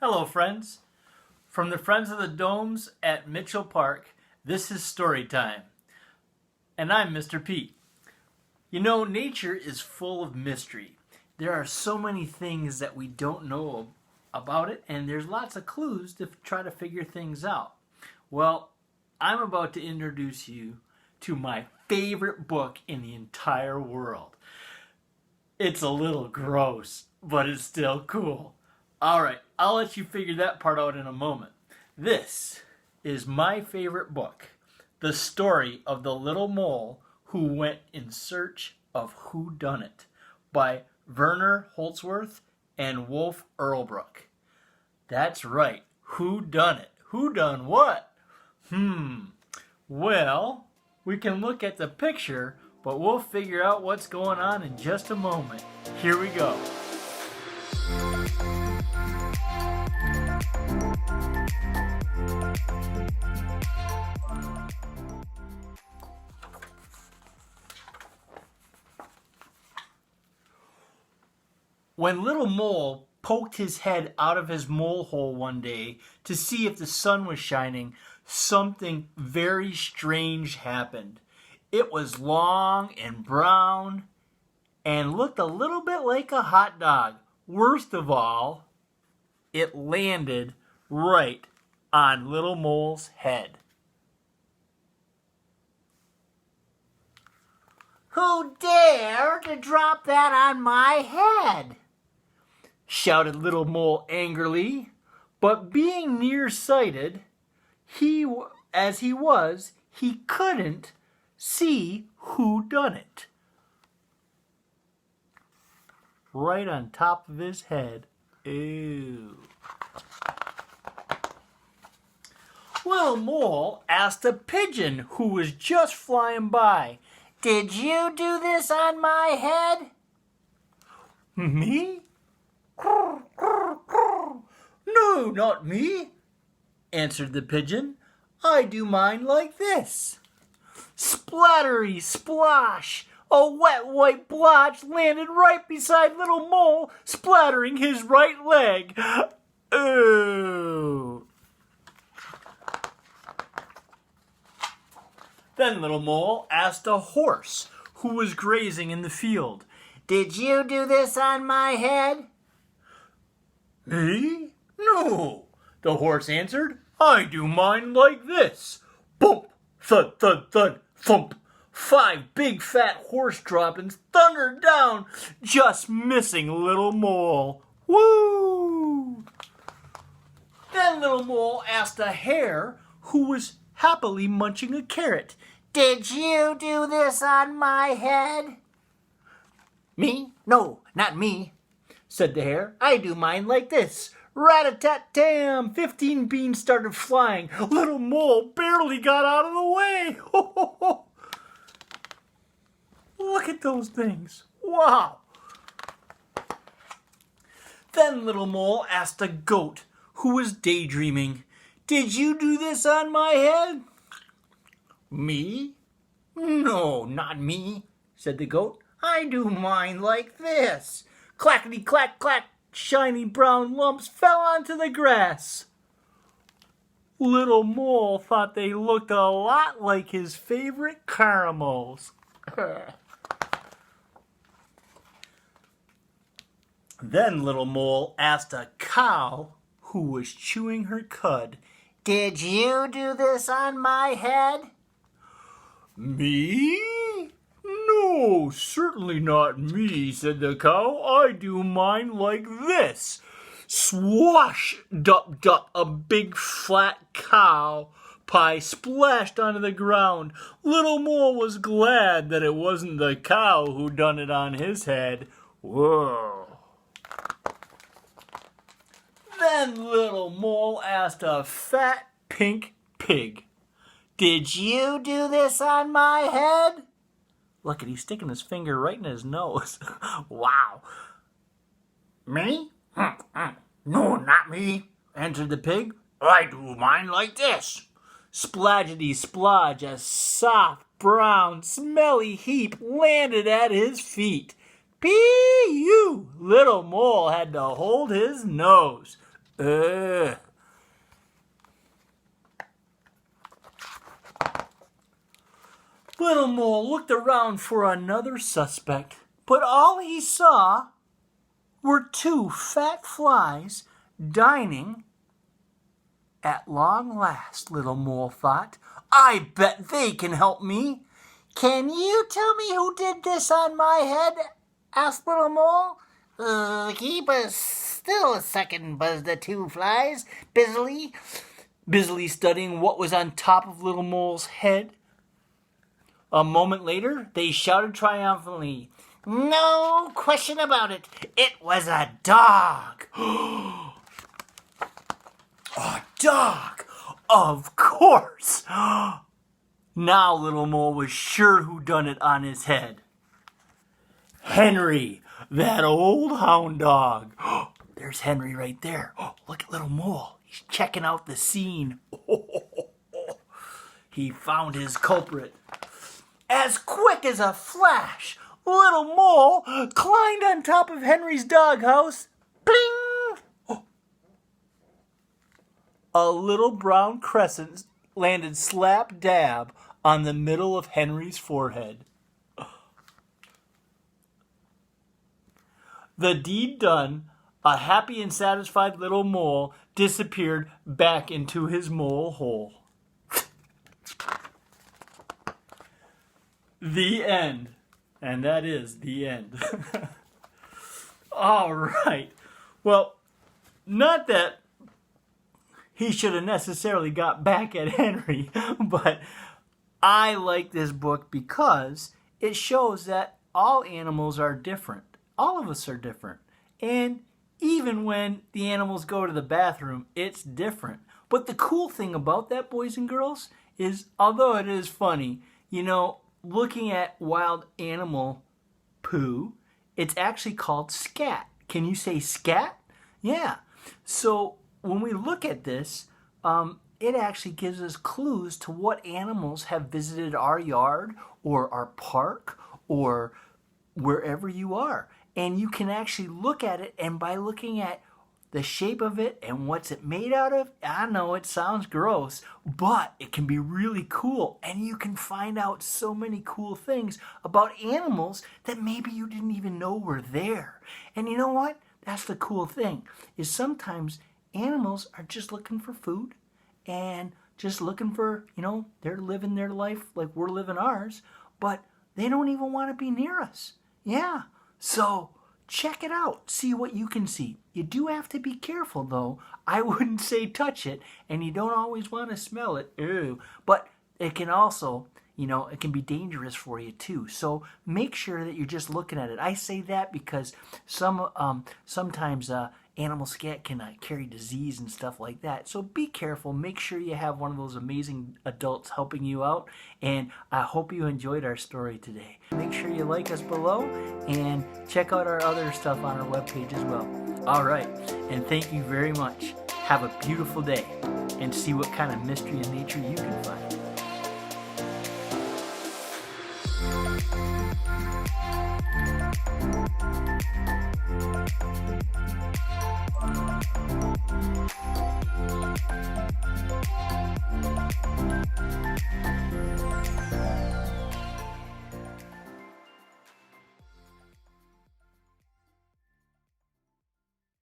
Hello, friends. From the Friends of the Domes at Mitchell Park, this is Story Time. And I'm Mr. Pete. You know, nature is full of mystery. There are so many things that we don't know about it, and there's lots of clues to try to figure things out. Well, I'm about to introduce you to my favorite book in the entire world. It's a little gross, but it's still cool. Alright, I'll let you figure that part out in a moment. This is my favorite book, The Story of the Little Mole Who Went in Search of Whodunit by Werner Holzwarth and Wolf Erlbruch. That's right, whodunit. Who done what? Well, we can look at the picture, but we'll figure out what's going on in just a moment. Here we go. When Little Mole poked his head out of his mole hole one day to see if the sun was shining, something very strange happened. It was long and brown and looked a little bit like a hot dog. Worst of all, it landed right on Little Mole's head. "Who dared to drop that on my head?" shouted Little Mole angrily. But being nearsighted, he couldn't see who done it. Right on top of his head. Ew. Little Mole asked a pigeon who was just flying by, "Did you do this on my head?" "Me? No, not me," answered the pigeon. "I do mine like this." Splattery splosh! A wet white blotch landed right beside Little Mole, splattering his right leg. Ooh! Then Little Mole asked a horse who was grazing in the field, "Did you do this on my head?" "Me? No," the horse answered. "I do mine like this. Bump, thud, thud, thud, thump. 5 big fat horse droppings thundered down, just missing Little Mole. Woo! Then Little Mole asked a hare who was happily munching a carrot, "Did you do this on my head?" "Me? No, not me," said the hare. "I do mine like this. Rat-a-tat-tam! 15 beans started flying. Little Mole barely got out of the way. Ho, ho, ho. Look at those things. Wow!" Then Little Mole asked a goat who was daydreaming, "Did you do this on my head?" "Me? No, not me," said the goat. "I do mine like this. Clackety-clack-clack, shiny brown lumps fell onto the grass." Little Mole thought they looked a lot like his favorite caramels. Then Little Mole asked a cow who was chewing her cud, "Did you do this on my head?" "Me? No, certainly not me," said the cow. "I do mine like this." Swash! Dup, dup, a big flat cow pie splashed onto the ground. Little Mole was glad that it wasn't the cow who done it on his head. Whoa! Then Little Mole asked a fat pink pig, "Did you do this on my head?" Look at, he's sticking his finger right in his nose. Wow. "Me? No, not me," answered the pig. "I do mine like this." Splodgety splodge, a soft, brown, smelly heap landed at his feet. Pee-you! Little Mole had to hold his nose. Ugh. Little Mole looked around for another suspect, but all he saw were two fat flies dining. At long last, Little Mole thought, I bet they can help me. Can you tell me who did this on my head? Asked Little Mole. Keep us still a second, buzzed the two flies, busily studying what was on top of Little Mole's head. A moment later, they shouted triumphantly, No question about it. It was a dog. A dog! Of course! Now Little Mole was sure who done it on his head. Henry, that old hound dog. There's Henry right there. Look at Little Mole. He's checking out the scene. He found his culprit. As quick as a flash, Little Mole climbed on top of Henry's doghouse. Bling! A little brown crescent landed slap dab on the middle of Henry's forehead. The deed done, a happy and satisfied Little Mole disappeared back into his mole hole. The end. And that is the end. All right. Well, not that he should have necessarily got back at Henry, but I like this book because it shows that all animals are different. All of us are different. And even when the animals go to the bathroom, it's different. But the cool thing about that, boys and girls, is although it is funny, looking at wild animal poo, it's actually called scat. Can you say scat? Yeah. So when we look at this, it actually gives us clues to what animals have visited our yard or our park or wherever you are. And you can actually look at it, and by looking at the shape of it and what's it made out of, I know it sounds gross, but it can be really cool. And you can find out so many cool things about animals that maybe you didn't even know were there. And you know what? That's the cool thing, is sometimes animals are just looking for food and just looking for, they're living their life like we're living ours, but they don't even want to be near us. Yeah. So check it out. See what you can see. You do have to be careful, though. I wouldn't say touch it, and you don't always want to smell it. Ew. But it can also, it can be dangerous for you, too. So make sure that you're just looking at it. I say that because sometimes animal scat can carry disease and stuff like that. So be careful. Make sure you have one of those amazing adults helping you out. And I hope you enjoyed our story today. Make sure you like us below and check out our other stuff on our webpage as well. All right. And thank you very much. Have a beautiful day and see what kind of mystery in nature you can find.